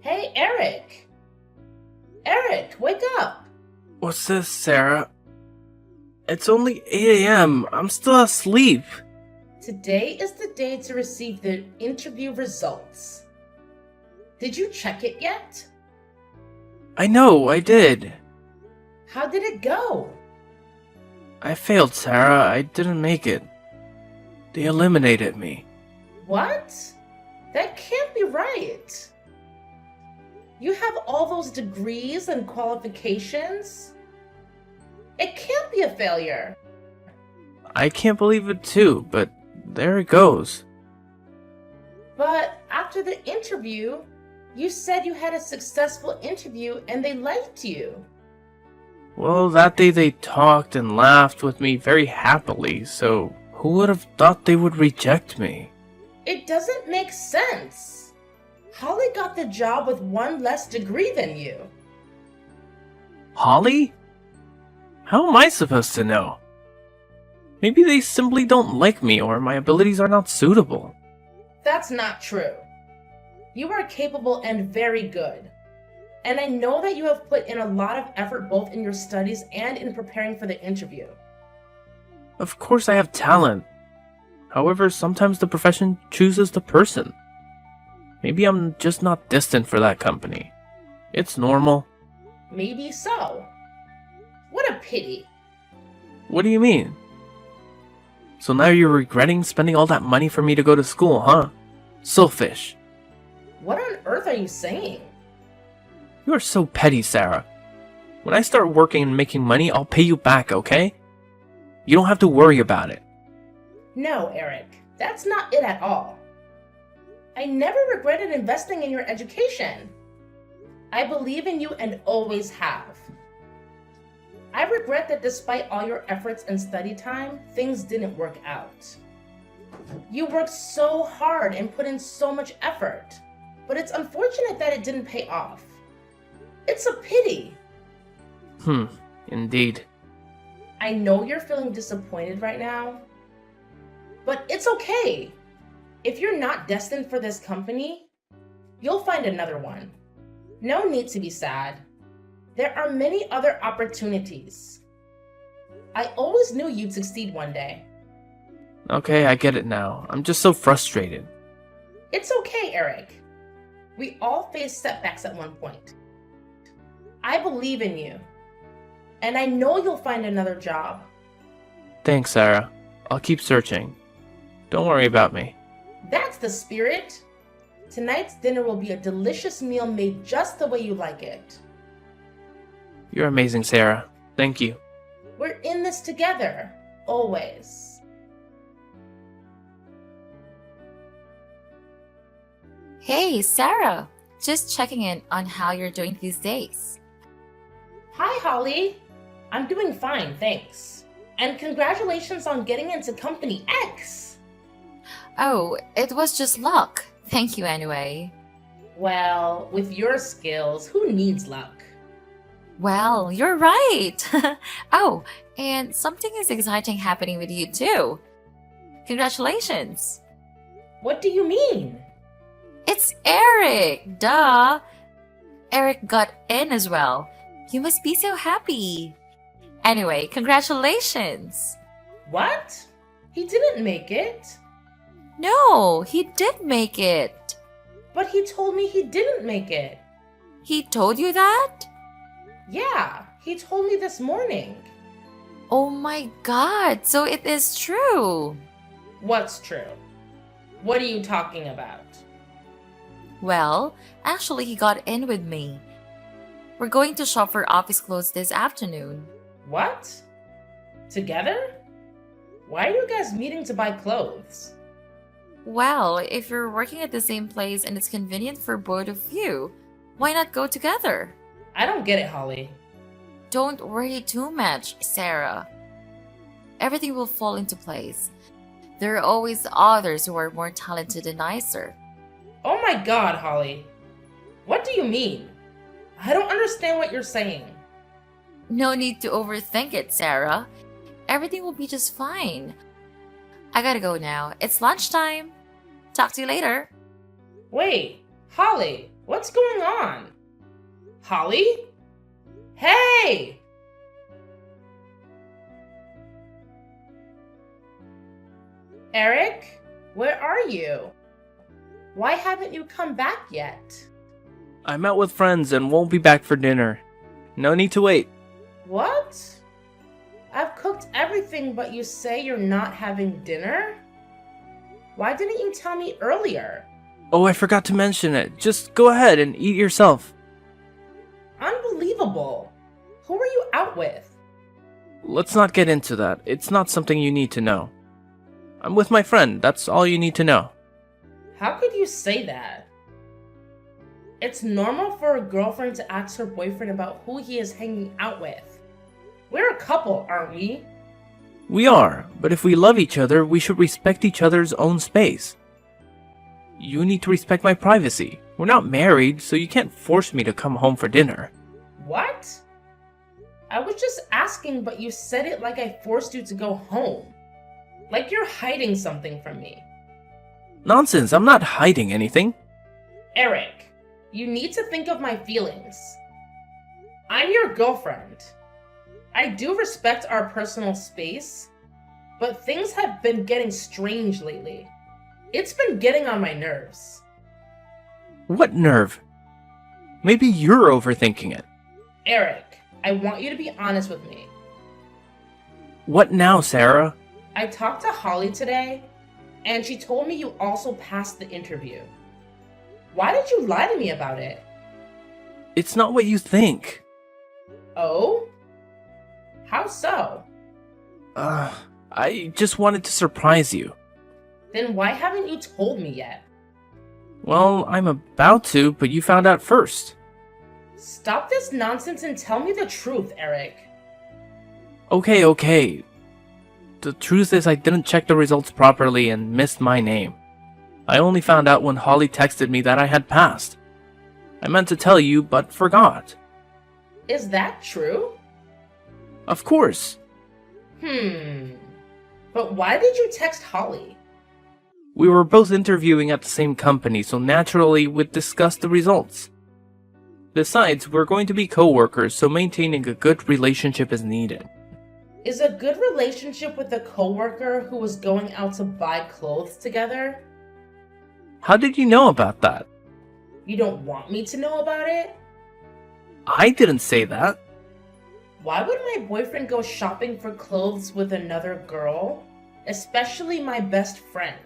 Hey, Eric! Eric, wake up! What's this, Sarah? It's only 8 a.m. I'm still asleep. Today is the day to receive the interview results. Did you check it yet? I know, I did. How did it go? I failed, Sarah. I didn't make it. They eliminated me. What? That can't be right. You have all those degrees and qualifications? It can't be a failure. I can't believe it too, but there it goes. But after the interview, you said you had a successful interview and they liked you. Well, that day they talked and laughed with me very happily, so who would have thought they would reject me? It doesn't make sense. Holly got the job with one less degree than you. Holly? How am I supposed to know? Maybe they simply don't like me or my abilities are not suitable. That's not true. You are capable and very good. And I know that you have put in a lot of effort both in your studies and in preparing for the interview. Of course I have talent. However, sometimes the profession chooses the person. Maybe I'm just not destined for that company. It's normal. Maybe so. What a pity. What do you mean? So now you're regretting spending all that money for me to go to school, huh? Selfish. What on earth are you saying? You are so petty, Sarah. When I start working and making money, I'll pay you back, okay? You don't have to worry about it. No, Eric, that's not it at all. I never regretted investing in your education. I believe in you and always have. I regret that despite all your efforts and study time, things didn't work out. You worked so hard and put in so much effort, but it's unfortunate that it didn't pay off. It's a pity. Indeed. I know you're feeling disappointed right now, but it's okay. If you're not destined for this company, you'll find another one. No need to be sad. There are many other opportunities. I always knew you'd succeed one day. Okay, I get it now. I'm just so frustrated. It's okay, Eric. We all face setbacks at one point. I believe in you, and I know you'll find another job. Thanks, Sarah. I'll keep searching. Don't worry about me. That's the spirit. Tonight's dinner will be a delicious meal made just the way you like it. You're amazing, Sarah. Thank you. We're in this together, always. Hey, Sarah! Just checking in on how you're doing these days. Hi, Holly. I'm doing fine, thanks. And congratulations on getting into Company X. Oh, it was just luck. Thank you anyway. Well, with your skills, who needs luck? Well, you're right! Oh, and something is exciting happening with you too. Congratulations! What do you mean? It's Eric! Duh! Eric got in as well. You must be so happy. Anyway, congratulations! What? He didn't make it. No, he did make it. But he told me he didn't make it. He told you that? Yeah, he told me this morning. Oh my god, so it is true. What's true? What are you talking about? Well, actually, he got in with me. We're going to shop for office clothes this afternoon. What? Together? Why are you guys meeting to buy clothes? Well, if you're working at the same place and it's convenient for both of you, why not go together? I don't get it, Holly. Don't worry too much, Sarah. Everything will fall into place. There are always others who are more talented and nicer. Oh my god, Holly. What do you mean? I don't understand what you're saying. No need to overthink it, Sarah. Everything will be just fine. I gotta go now. It's lunchtime. Talk to you later. Wait, Holly, What's going on? Holly? Hey! Eric, where are you? Why haven't you come back yet? I'm out with friends and won't be back for dinner. No need to wait. What? I've cooked everything, but you say you're not having dinner? Why didn't you tell me earlier? Oh, I forgot to mention it. Just go ahead and eat yourself. Unbelievable. Who are you out with? Let's not get into that. It's not something you need to know. I'm with my friend. That's all you need to know. How could you say that? It's normal for a girlfriend to ask her boyfriend about who he is hanging out with. We're a couple, aren't we? We are, but if we love each other, we should respect each other's own space. You need to respect my privacy. We're not married, so you can't force me to come home for dinner. What? I was just asking, but you said it like I forced you to go home. Like you're hiding something from me. Nonsense, I'm not hiding anything. Eric, you need to think of my feelings. I'm your girlfriend. I do respect our personal space, but things have been getting strange lately. It's been getting on my nerves. What nerve? Maybe you're overthinking it. Eric, I want you to be honest with me. What now, Sarah? I talked to Holly today, and she told me you also passed the interview. Why did you lie to me about it? It's not what you think. Oh? How so? I just wanted to surprise you. Then why haven't you told me yet? Well, I'm about to, but you found out first. Stop this nonsense and tell me the truth, Eric. Okay. The truth is I didn't check the results properly and missed my name. I only found out when Holly texted me that I had passed. I meant to tell you, but forgot. Is that true? Of course. But why did you text Holly? We were both interviewing at the same company, so naturally we'd discuss the results. Besides, we're going to be co-workers, so maintaining a good relationship is needed. Is a good relationship with a coworker who was going out to buy clothes together? How did you know about that? You don't want me to know about it? I didn't say that. Why would my boyfriend go shopping for clothes with another girl? Especially my best friend.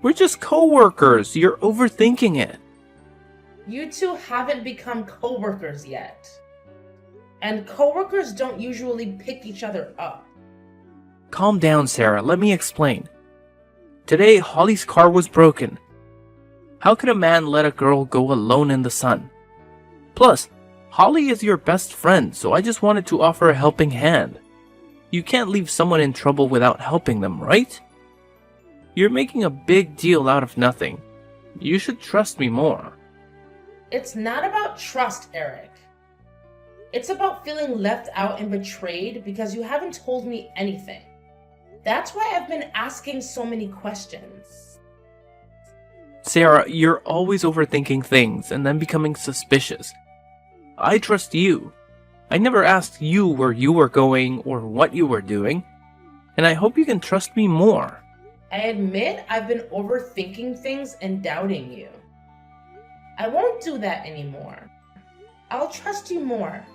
We're just co-workers. You're overthinking it. You two haven't become co-workers yet. And co-workers don't usually pick each other up. Calm down, Sarah. Let me explain. Today, Holly's car was broken. How could a man let a girl go alone in the sun? Plus, Holly is your best friend, so I just wanted to offer a helping hand. You can't leave someone in trouble without helping them, right? You're making a big deal out of nothing. You should trust me more. It's not about trust, Eric. It's about feeling left out and betrayed because you haven't told me anything. That's why I've been asking so many questions. Sarah, you're always overthinking things and then becoming suspicious. I trust you. I never asked you where you were going or what you were doing, and I hope you can trust me more. I admit I've been overthinking things and doubting you. I won't do that anymore. I'll trust you more.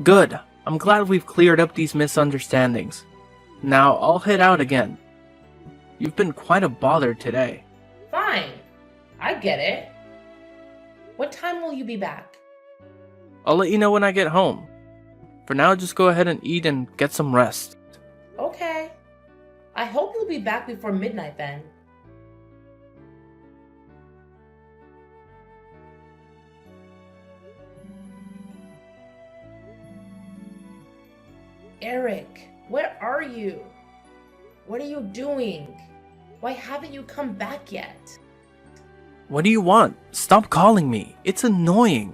Good. I'm glad we've cleared up these misunderstandings. Now I'll head out again. You've been quite a bother today. Fine. I get it. What time will you be back? I'll let you know when I get home. For now, just go ahead and eat and get some rest. Okay. I hope you'll be back before midnight then. Eric, where are you? What are you doing? Why haven't you come back yet? What do you want? Stop calling me. It's annoying.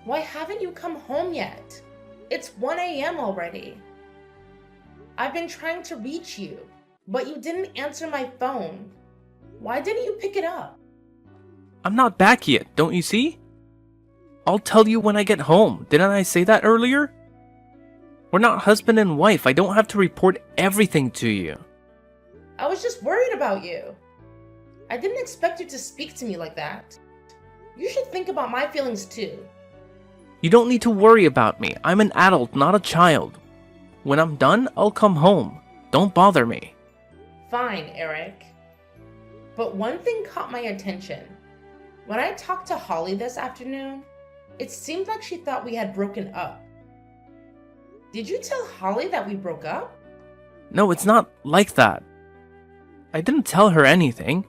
Why haven't you come home yet? It's 1 a.m. already. I've been trying to reach you, but you didn't answer my phone. Why didn't you pick it up? I'm not back yet, don't you see? I'll tell you when I get home. Didn't I say that earlier? We're not husband and wife. I don't have to report everything to you. I was just worried about you. I didn't expect you to speak to me like that. You should think about my feelings too. You don't need to worry about me. I'm an adult, not a child. When I'm done, I'll come home. Don't bother me. Fine, Eric. But one thing caught my attention. When I talked to Holly this afternoon, it seemed like she thought we had broken up. Did you tell Holly that we broke up? No, it's not like that. I didn't tell her anything.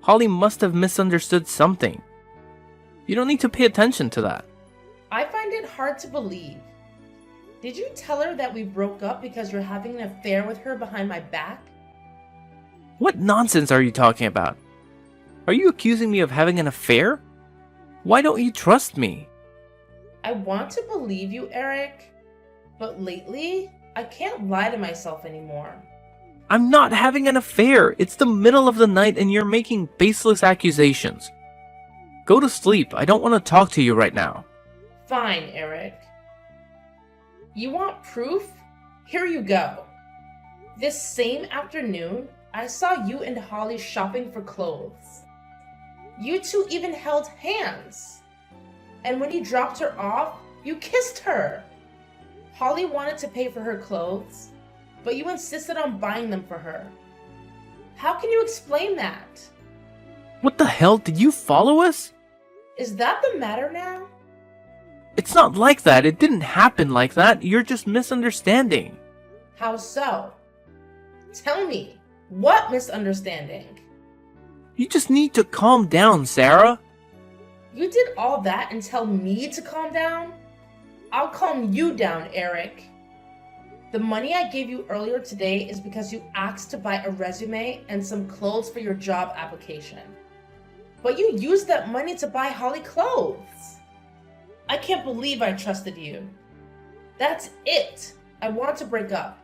Holly must have misunderstood something. You don't need to pay attention to that. I find it hard to believe. Did you tell her that we broke up because you're having an affair with her behind my back? What nonsense are you talking about? Are you accusing me of having an affair? Why don't you trust me? I want to believe you, Eric, but lately, I can't lie to myself anymore. I'm not having an affair. It's the middle of the night and you're making baseless accusations. Go to sleep. I don't want to talk to you right now. Fine, Eric. You want proof? Here you go. This same afternoon, I saw you and Holly shopping for clothes. You two even held hands. And when you dropped her off, you kissed her. Holly wanted to pay for her clothes, but you insisted on buying them for her. How can you explain that? What the hell? Did you follow us? Is that the matter now? It's not like that. It didn't happen like that. You're just misunderstanding. How so? Tell me, what misunderstanding? You just need to calm down, Sarah. You did all that and tell me to calm down? I'll calm you down, Eric. The money I gave you earlier today is because you asked to buy a resume and some clothes for your job application. But you used that money to buy Holly clothes. I can't believe I trusted you. That's it. I want to break up.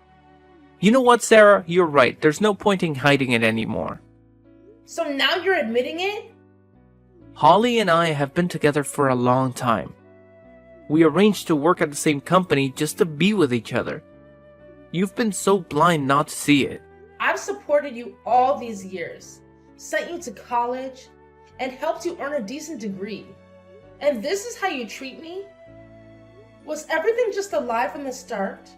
You know what, Sarah? You're right. There's no point in hiding it anymore. So now you're admitting it? Holly and I have been together for a long time. We arranged to work at the same company just to be with each other. You've been so blind not to see it. I've supported you all these years, sent you to college, and helped you earn a decent degree. And this is how you treat me? Was everything just a lie from the start?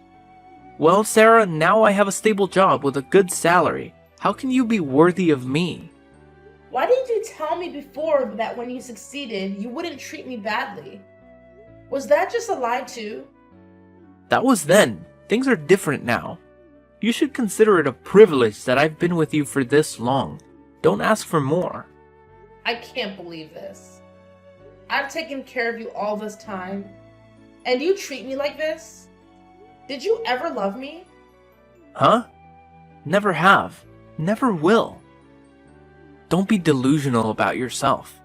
Well, Sarah, now I have a stable job with a good salary. How can you be worthy of me? Why didn't you tell me before that when you succeeded, you wouldn't treat me badly? Was that just a lie too? That was then. Things are different now. You should consider it a privilege that I've been with you for this long. Don't ask for more. I can't believe this. I've taken care of you all this time, and you treat me like this? Did you ever love me? Huh? Never have. Never will. Don't be delusional about yourself.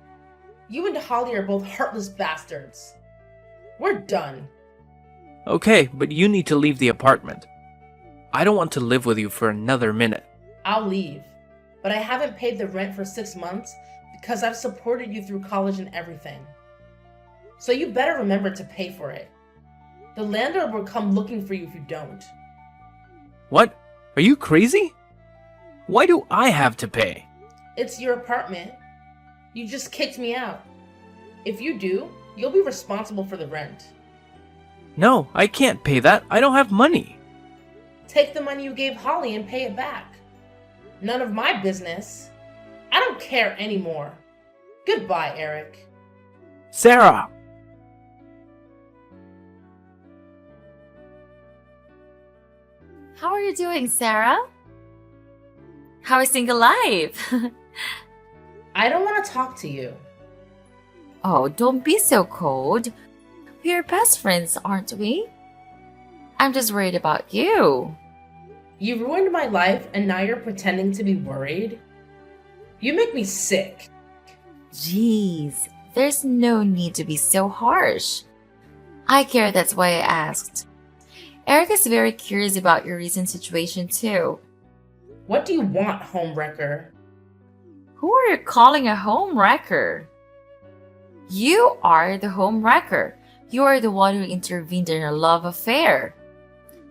You and Holly are both heartless bastards. We're done. Okay, but you need to leave the apartment. I don't want to live with you for another minute. I'll leave, but I haven't paid the rent for 6 months because I've supported you through college and everything. So you better remember to pay for it. The landlord will come looking for you if you don't. What? Are you crazy? Why do I have to pay? It's your apartment. You just kicked me out. If you do, you'll be responsible for the rent. No, I can't pay that. I don't have money. Take the money you gave Holly and pay it back. None of my business. I don't care anymore. Goodbye, Eric. Sarah! How are you doing, Sarah? How is single life? I don't want to talk to you. Oh, don't be so cold. We're best friends, aren't we? I'm just worried about you. You ruined my life and now you're pretending to be worried? You make me sick. Jeez, there's no need to be so harsh. I care, that's why I asked. Eric is very curious about your recent situation too. What do you want, homewrecker? Who are you calling a home wrecker? You are the home wrecker. You are the one who intervened in a love affair.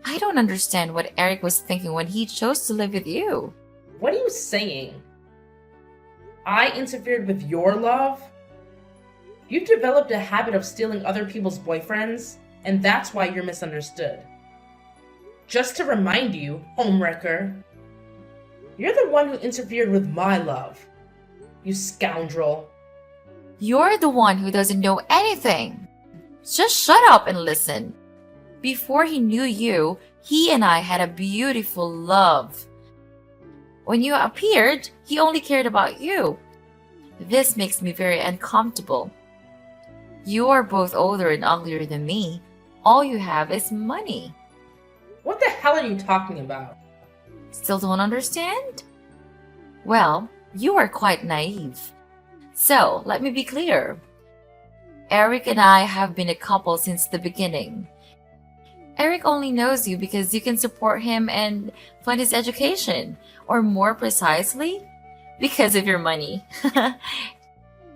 I don't understand what Eric was thinking when he chose to live with you. What are you saying? I interfered with your love? You've developed a habit of stealing other people's boyfriends, and that's why you're misunderstood. Just to remind you, homewrecker, you're the one who interfered with my love. You scoundrel. You're the one who doesn't know anything. Just shut up and listen. Before he knew you, he and I had a beautiful love. When you appeared, he only cared about you. This makes me very uncomfortable. You are both older and uglier than me. All you have is money. What the hell are you talking about? Still don't understand? Well, you are quite naive. So, let me be clear. Eric and I have been a couple since the beginning. Eric only knows you because you can support him and fund his education, or more precisely, because of your money.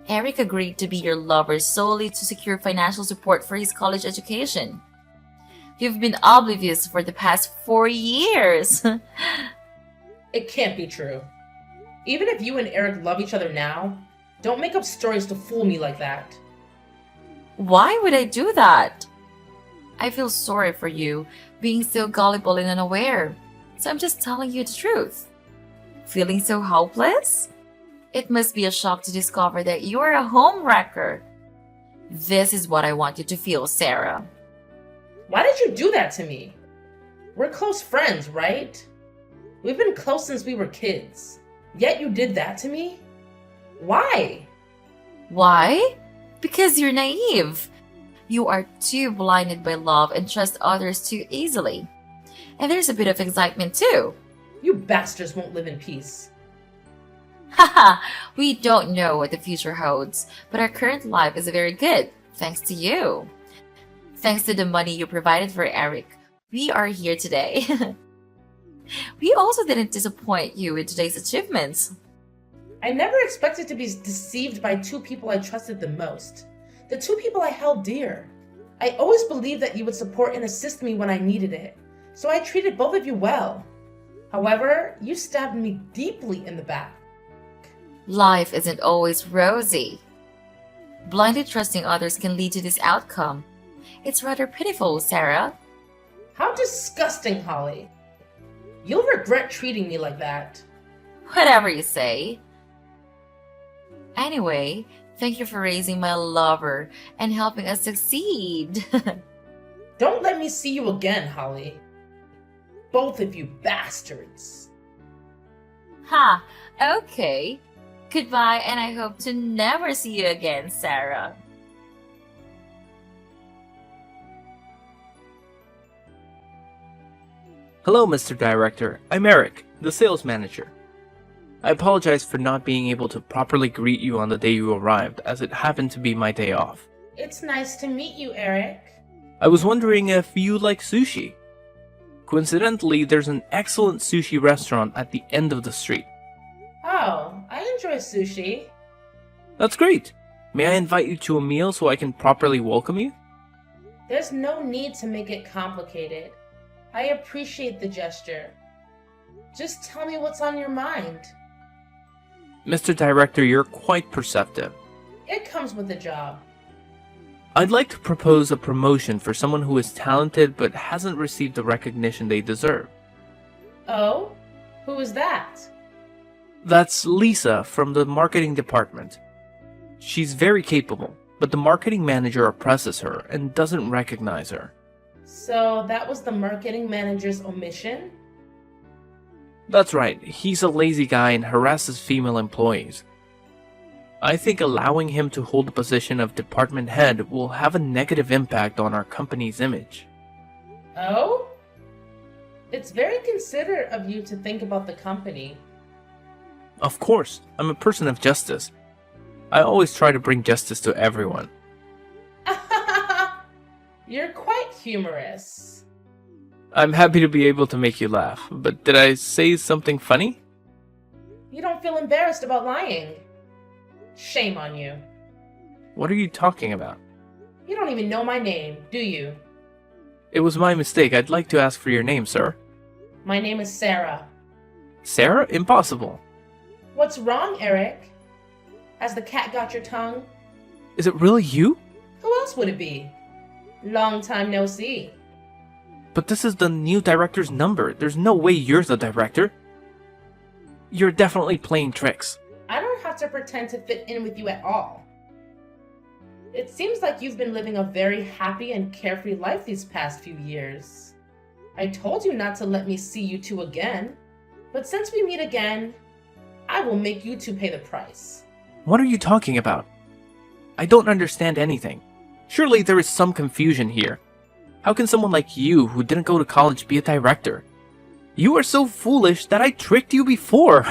Eric agreed to be your lover solely to secure financial support for his college education. You've been oblivious for the past 4 years. It can't be true. Even if you and Eric love each other now, don't make up stories to fool me like that. Why would I do that? I feel sorry for you being so gullible and unaware, so I'm just telling you the truth. Feeling so hopeless? It must be a shock to discover that you're a home wrecker. This is what I want you to feel, Sarah. Why did you do that to me? We're close friends, right? We've been close since we were kids. Yet you did that to me? Why? Why? Because you're naive. You are too blinded by love and trust others too easily. And there's a bit of excitement too. You bastards won't live in peace. Haha, we don't know what the future holds, but our current life is very good, thanks to you. Thanks to the money you provided for Eric, we are here today. We also didn't disappoint you with today's achievements. I never expected to be deceived by two people I trusted the most. The two people I held dear. I always believed that you would support and assist me when I needed it, so I treated both of you well. However, you stabbed me deeply in the back. Life isn't always rosy. Blindly trusting others can lead to this outcome. It's rather pitiful, Sarah. How disgusting, Holly. You'll regret treating me like that. Whatever you say. Anyway, thank you for raising my lover and helping us succeed. Don't let me see you again, Holly. Both of you bastards. Ha, okay. Goodbye, and I hope to never see you again, Sarah. Hello, Mr. Director. I'm Eric, the sales manager. I apologize for not being able to properly greet you on the day you arrived, as it happened to be my day off. It's nice to meet you, Eric. I was wondering if you like sushi. Coincidentally, there's an excellent sushi restaurant at the end of the street. Oh, I enjoy sushi. That's great. May I invite you to a meal so I can properly welcome you? There's no need to make it complicated. I appreciate the gesture. Just tell me what's on your mind. Mr. Director, you're quite perceptive. It comes with the job. I'd like to propose a promotion for someone who is talented but hasn't received the recognition they deserve. Oh? Who is that? That's Lisa from the marketing department. She's very capable, but the marketing manager oppresses her and doesn't recognize her. So that was the marketing manager's omission? That's right, he's a lazy guy and harasses female employees. I think allowing him to hold the position of department head will have a negative impact on our company's image. Oh? It's very considerate of you to think about the company. Of course, I'm a person of justice. I always try to bring justice to everyone. You're quite humorous. I'm happy to be able to make you laugh, but did I say something funny? You don't feel embarrassed about lying. Shame on you. What are you talking about? You don't even know my name, do you? It was my mistake. I'd like to ask for your name, sir. My name is Sarah. Sarah? Impossible. What's wrong, Eric? Has the cat got your tongue? Is it really you? Who else would it be? Long time no see. But this is the new director's number. There's no way you're the director. You're definitely playing tricks. I don't have to pretend to fit in with you at all. It seems like you've been living a very happy and carefree life these past few years. I told you not to let me see you two again, but since we meet again, I will make you two pay the price. What are you talking about? I don't understand anything. Surely there is some confusion here. How can someone like you, who didn't go to college, be a director? You are so foolish that I tricked you before.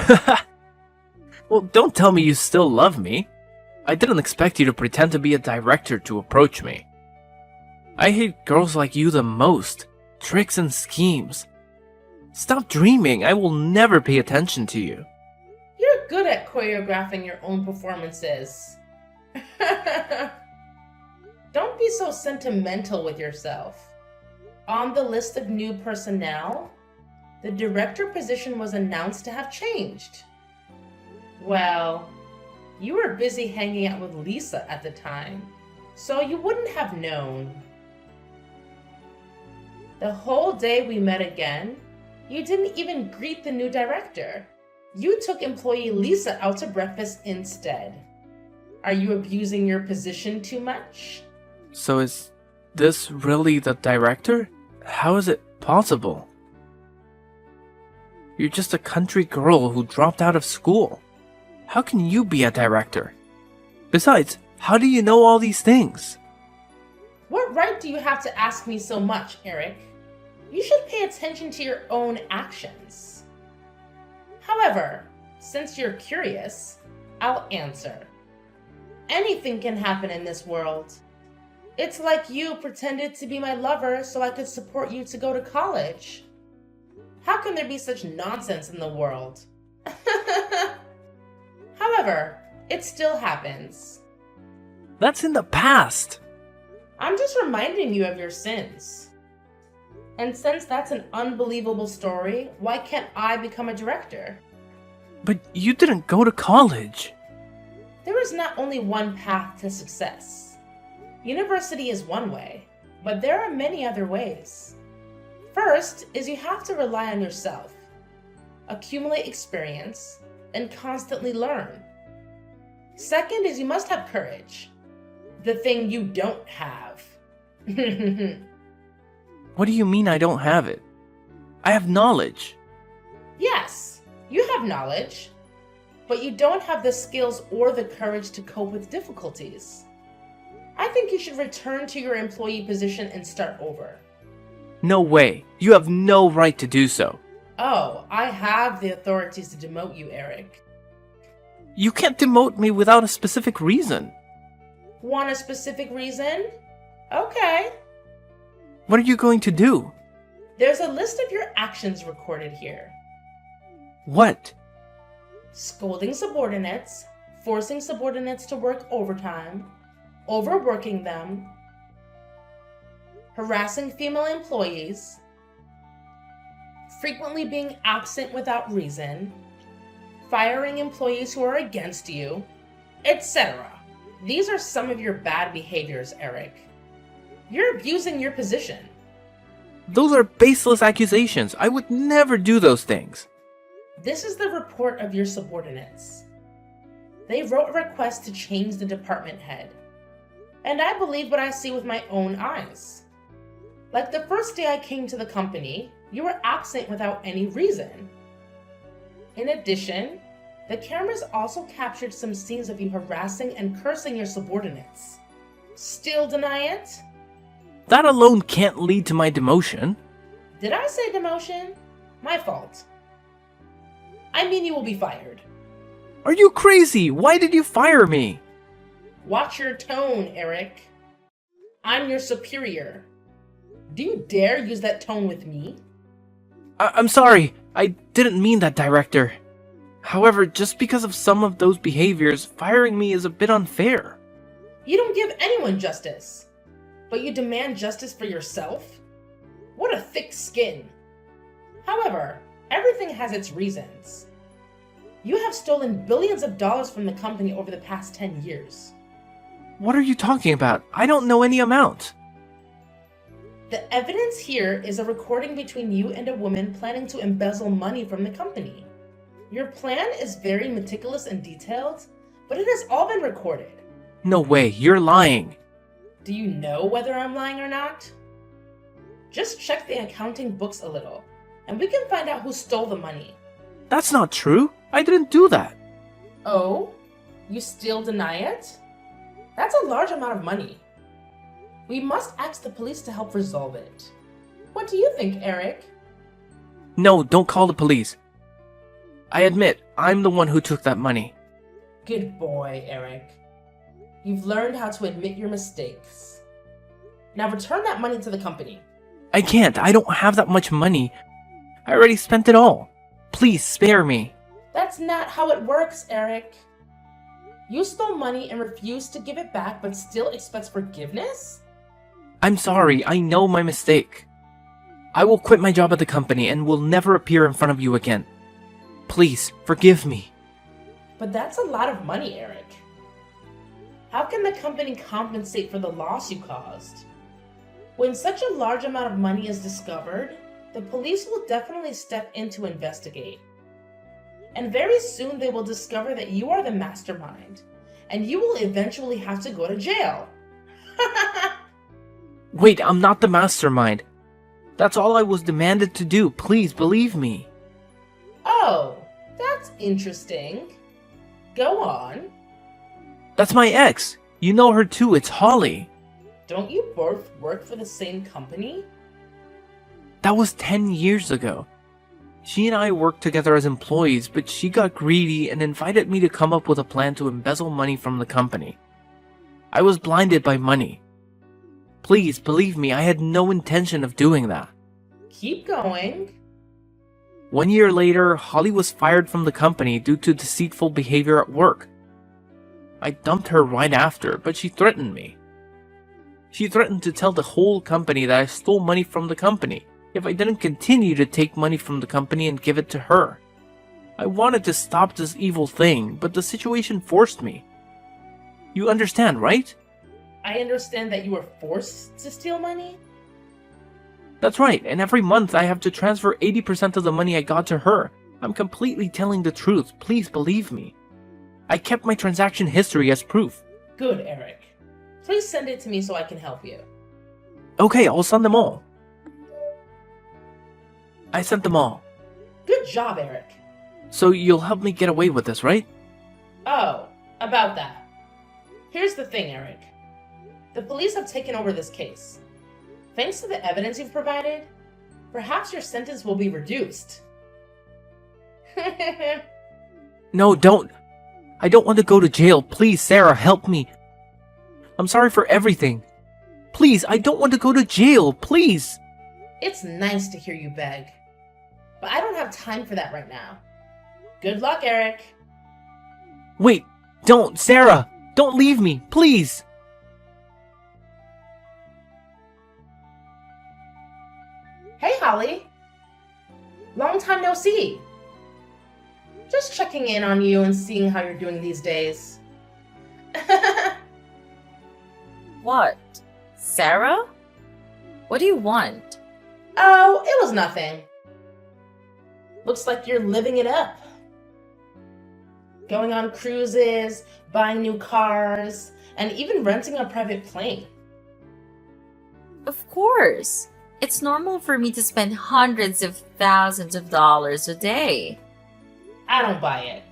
Well, don't tell me you still love me. I didn't expect you to pretend to be a director to approach me. I hate girls like you the most. Tricks and schemes. Stop dreaming. I will never pay attention to you. You're good at choreographing your own performances. Don't be so sentimental with yourself. On the list of new personnel, the director position was announced to have changed. Well, you were busy hanging out with Lisa at the time, so you wouldn't have known. The whole day we met again, you didn't even greet the new director. You took employee Lisa out to breakfast instead. Are you abusing your position too much? So is this really the director? How is it possible? You're just a country girl who dropped out of school. How can you be a director? Besides, how do you know all these things? What right do you have to ask me so much, Eric? You should pay attention to your own actions. However, since you're curious, I'll answer. Anything can happen in this world. It's like you pretended to be my lover so I could support you to go to college. How can there be such nonsense in the world? However, it still happens. That's in the past. I'm just reminding you of your sins. And since that's an unbelievable story, why can't I become a director? But you didn't go to college. There is not only one path to success. University is one way, but there are many other ways. First is you have to rely on yourself, accumulate experience, and constantly learn. Second is you must have courage, the thing you don't have. What do you mean I don't have it? I have knowledge. Yes, you have knowledge, but you don't have the skills or the courage to cope with difficulties. I think you should return to your employee position and start over. No way. You have no right to do so. Oh, I have the authorities to demote you, Eric. You can't demote me without a specific reason. Want a specific reason? Okay. What are you going to do? There's a list of your actions recorded here. What? Scolding subordinates, forcing subordinates to work overtime, overworking them, harassing female employees, frequently being absent without reason, firing employees who are against you, etc. These are some of your bad behaviors, Eric. You're abusing your position. Those are baseless accusations. I would never do those things. This is the report of your subordinates. They wrote a request to change the department head. And I believe what I see with my own eyes. Like the first day I came to the company, you were absent without any reason. In addition, the cameras also captured some scenes of you harassing and cursing your subordinates. Still deny it? That alone can't lead to my demotion. Did I say demotion? My fault. I mean you will be fired. Are you crazy? Why did you fire me? Watch your tone, Eric. I'm your superior. Do you dare use that tone with me? I'm sorry. I didn't mean that, Director. However, just because of some of those behaviors, firing me is a bit unfair. You don't give anyone justice, but you demand justice for yourself? What a thick skin. However, everything has its reasons. You have stolen billions of dollars from the company over the past 10 years. What are you talking about? I don't know any amount. The evidence here is a recording between you and a woman planning to embezzle money from the company. Your plan is very meticulous and detailed, but it has all been recorded. No way, you're lying. Do you know whether I'm lying or not? Just check the accounting books a little, and we can find out who stole the money. That's not true. I didn't do that. Oh? You still deny it? That's a large amount of money. We must ask the police to help resolve it. What do you think, Eric? No, don't call the police. I admit, I'm the one who took that money. Good boy, Eric. You've learned how to admit your mistakes. Now return that money to the company. I can't. I don't have that much money. I already spent it all. Please spare me. That's not how it works, Eric. You stole money and refused to give it back but still expects forgiveness? I'm sorry. I know my mistake. I will quit my job at the company and will never appear in front of you again. Please, forgive me. But that's a lot of money, Eric. How can the company compensate for the loss you caused? When such a large amount of money is discovered, the police will definitely step in to investigate. And very soon they will discover that you are the mastermind, and you will eventually have to go to jail. Wait, I'm not the mastermind. That's all I was demanded to do. Please believe me. Oh, that's interesting. Go on. That's my ex. You know her too. It's Holly. Don't you both work for the same company? That was 10 years ago. She and I worked together as employees, but she got greedy and invited me to come up with a plan to embezzle money from the company. I was blinded by money. Please believe me, I had no intention of doing that. Keep going. 1 year later, Holly was fired from the company due to deceitful behavior at work. I dumped her right after, but she threatened me. She threatened to tell the whole company that I stole money from the company if I didn't continue to take money from the company and give it to her. I wanted to stop this evil thing, but the situation forced me. You understand, right? I understand that you were forced to steal money? That's right, and every month I have to transfer 80% of the money I got to her. I'm completely telling the truth, please believe me. I kept my transaction history as proof. Good, Eric. Please send it to me so I can help you. Okay, I'll send them all. I sent them all. Good job, Eric. So you'll help me get away with this, right? Oh, about that. Here's the thing, Eric. The police have taken over this case. Thanks to the evidence you've provided, perhaps your sentence will be reduced. No, don't. I don't want to go to jail. Please, Sarah, help me. I'm sorry for everything. Please, I don't want to go to jail. Please. It's nice to hear you beg, but I don't have time for that right now. Good luck, Eric. Wait, don't, Sarah. Don't leave me, please. Hey, Holly. Long time no see. Just checking in on you and seeing how you're doing these days. What? Sarah? What do you want? Oh, it was nothing. Looks like you're living it up. Going on cruises, buying new cars, and even renting a private plane. Of course. It's normal for me to spend hundreds of thousands of dollars a day. I don't buy it.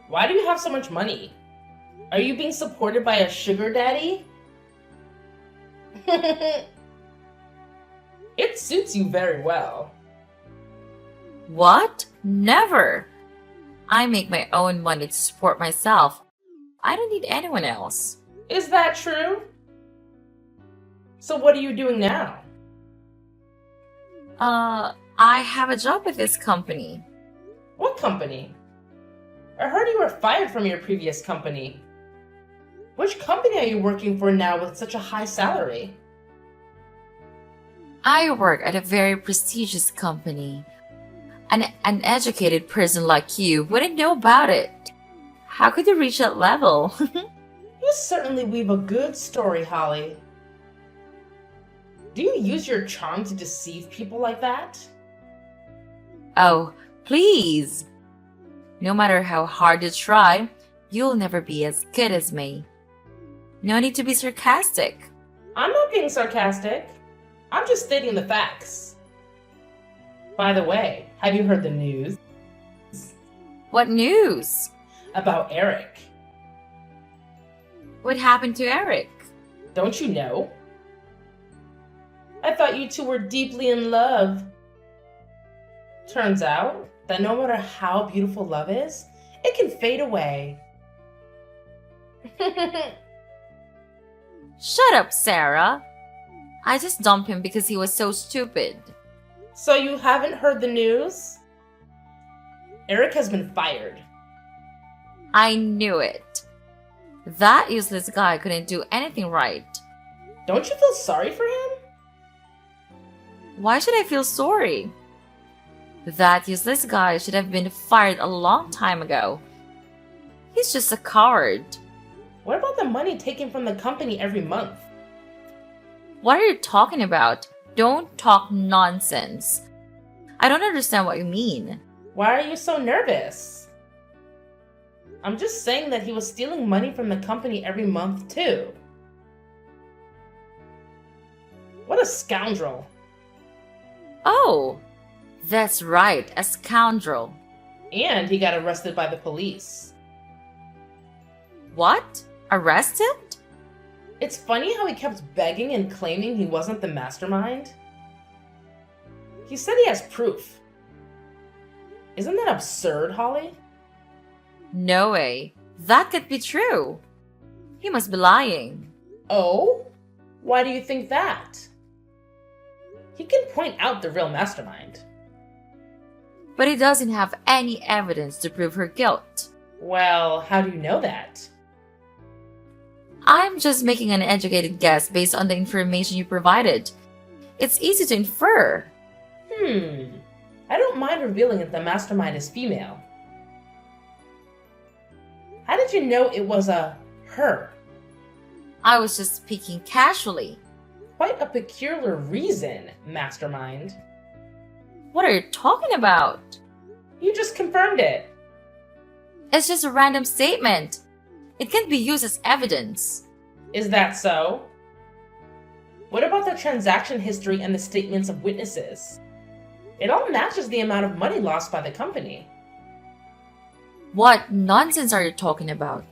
Why do you have so much money? Are you being supported by a sugar daddy? It suits you very well. What? Never. I make my own money to support myself. I don't need anyone else. Is that true? So what are you doing now? I have a job with this company. What company? I heard you were fired from your previous company. Which company are you working for now with such a high salary? I work at a very prestigious company. An educated person like you wouldn't know about it. How could you reach that level? You certainly weave a good story, Holly. Do you use your charm to deceive people like that? Oh, please. No matter how hard you try, you'll never be as good as me. No need to be sarcastic. I'm not being sarcastic. I'm just stating the facts. By the way, have you heard the news What news? about Eric? What happened to Eric? Don't you know? I thought you two were deeply in love. Turns out that no matter how beautiful love is, it can fade away. Shut up, Sarah. I just dumped him because he was so stupid. So you haven't heard the news? Eric has been fired. I knew it. That useless guy couldn't do anything right. Don't you feel sorry for him? Why should I feel sorry? That useless guy should have been fired a long time ago. He's just a coward. What about the money taken from the company every month? What are you talking about? Don't talk nonsense. I don't understand what you mean. Why are you so nervous? I'm just saying that he was stealing money from the company every month, too. What a scoundrel. Oh, that's right, a scoundrel. And he got arrested by the police. What? Arrested? It's funny how he kept begging and claiming he wasn't the mastermind. He said he has proof. Isn't that absurd, Holly? No way. That could be true. He must be lying. Oh? Why do you think that? He can point out the real mastermind. But he doesn't have any evidence to prove her guilt. Well, how do you know that? I'm just making an educated guess based on the information you provided. It's easy to infer. I don't mind revealing that the mastermind is female. How did you know it was a her? I was just speaking casually. Quite a peculiar reason, mastermind. What are you talking about? You just confirmed it. It's just a random statement. It can't be used as evidence. Is that so? What about the transaction history and the statements of witnesses? It all matches the amount of money lost by the company. What nonsense are you talking about?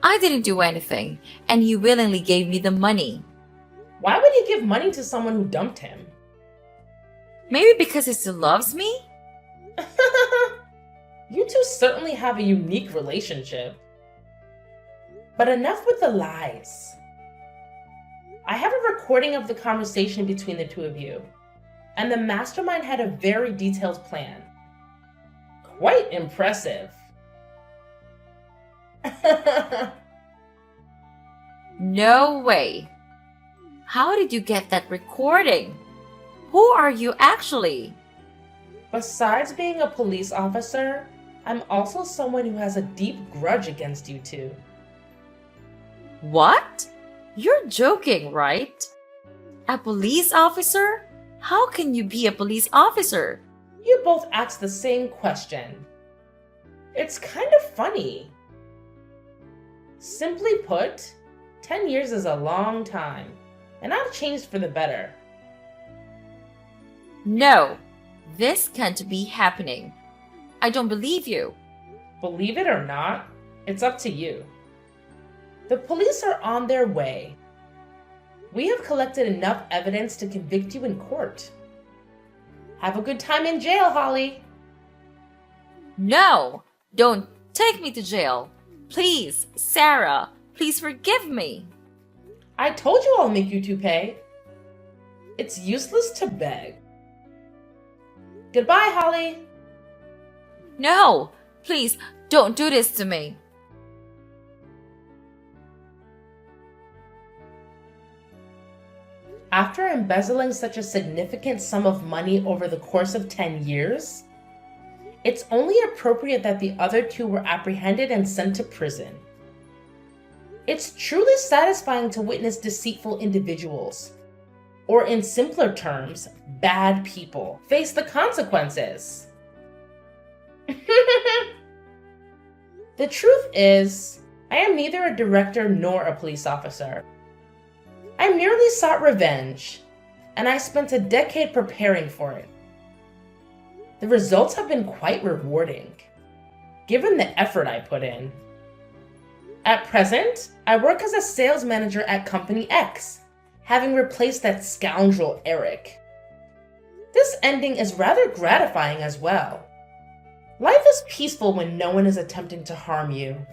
I didn't do anything, and he willingly gave me the money. Why would he give money to someone who dumped him? Maybe because he still loves me? You two certainly have a unique relationship. But enough with the lies. I have a recording of the conversation between the two of you, and the mastermind had a very detailed plan. Quite impressive. No way. How did you get that recording? Who are you actually? Besides being a police officer, I'm also someone who has a deep grudge against you two. What? You're joking, right? A police officer? How can you be a police officer? You both asked the same question. It's kind of funny. Simply put, 10 years is a long time, and I've changed for the better. No, this can't be happening. I don't believe you. Believe it or not, it's up to you. The police are on their way. We have collected enough evidence to convict you in court. Have a good time in jail, Holly. No, don't take me to jail. Please, Sarah, please forgive me. I told you I'll make you two pay. It's useless to beg. Goodbye, Holly. No, please don't do this to me. after embezzling such a significant sum of money over the course of 10 years, it's only appropriate that the other two were apprehended and sent to prison. It's truly satisfying to witness deceitful individuals, or in simpler terms, bad people, face the consequences. The truth is, I am neither a director nor a police officer. I merely sought revenge, and I spent a decade preparing for it. The results have been quite rewarding, given the effort I put in. At present, I work as a sales manager at Company X, having replaced that scoundrel Eric. This ending is rather gratifying as well. Life is peaceful when no one is attempting to harm you.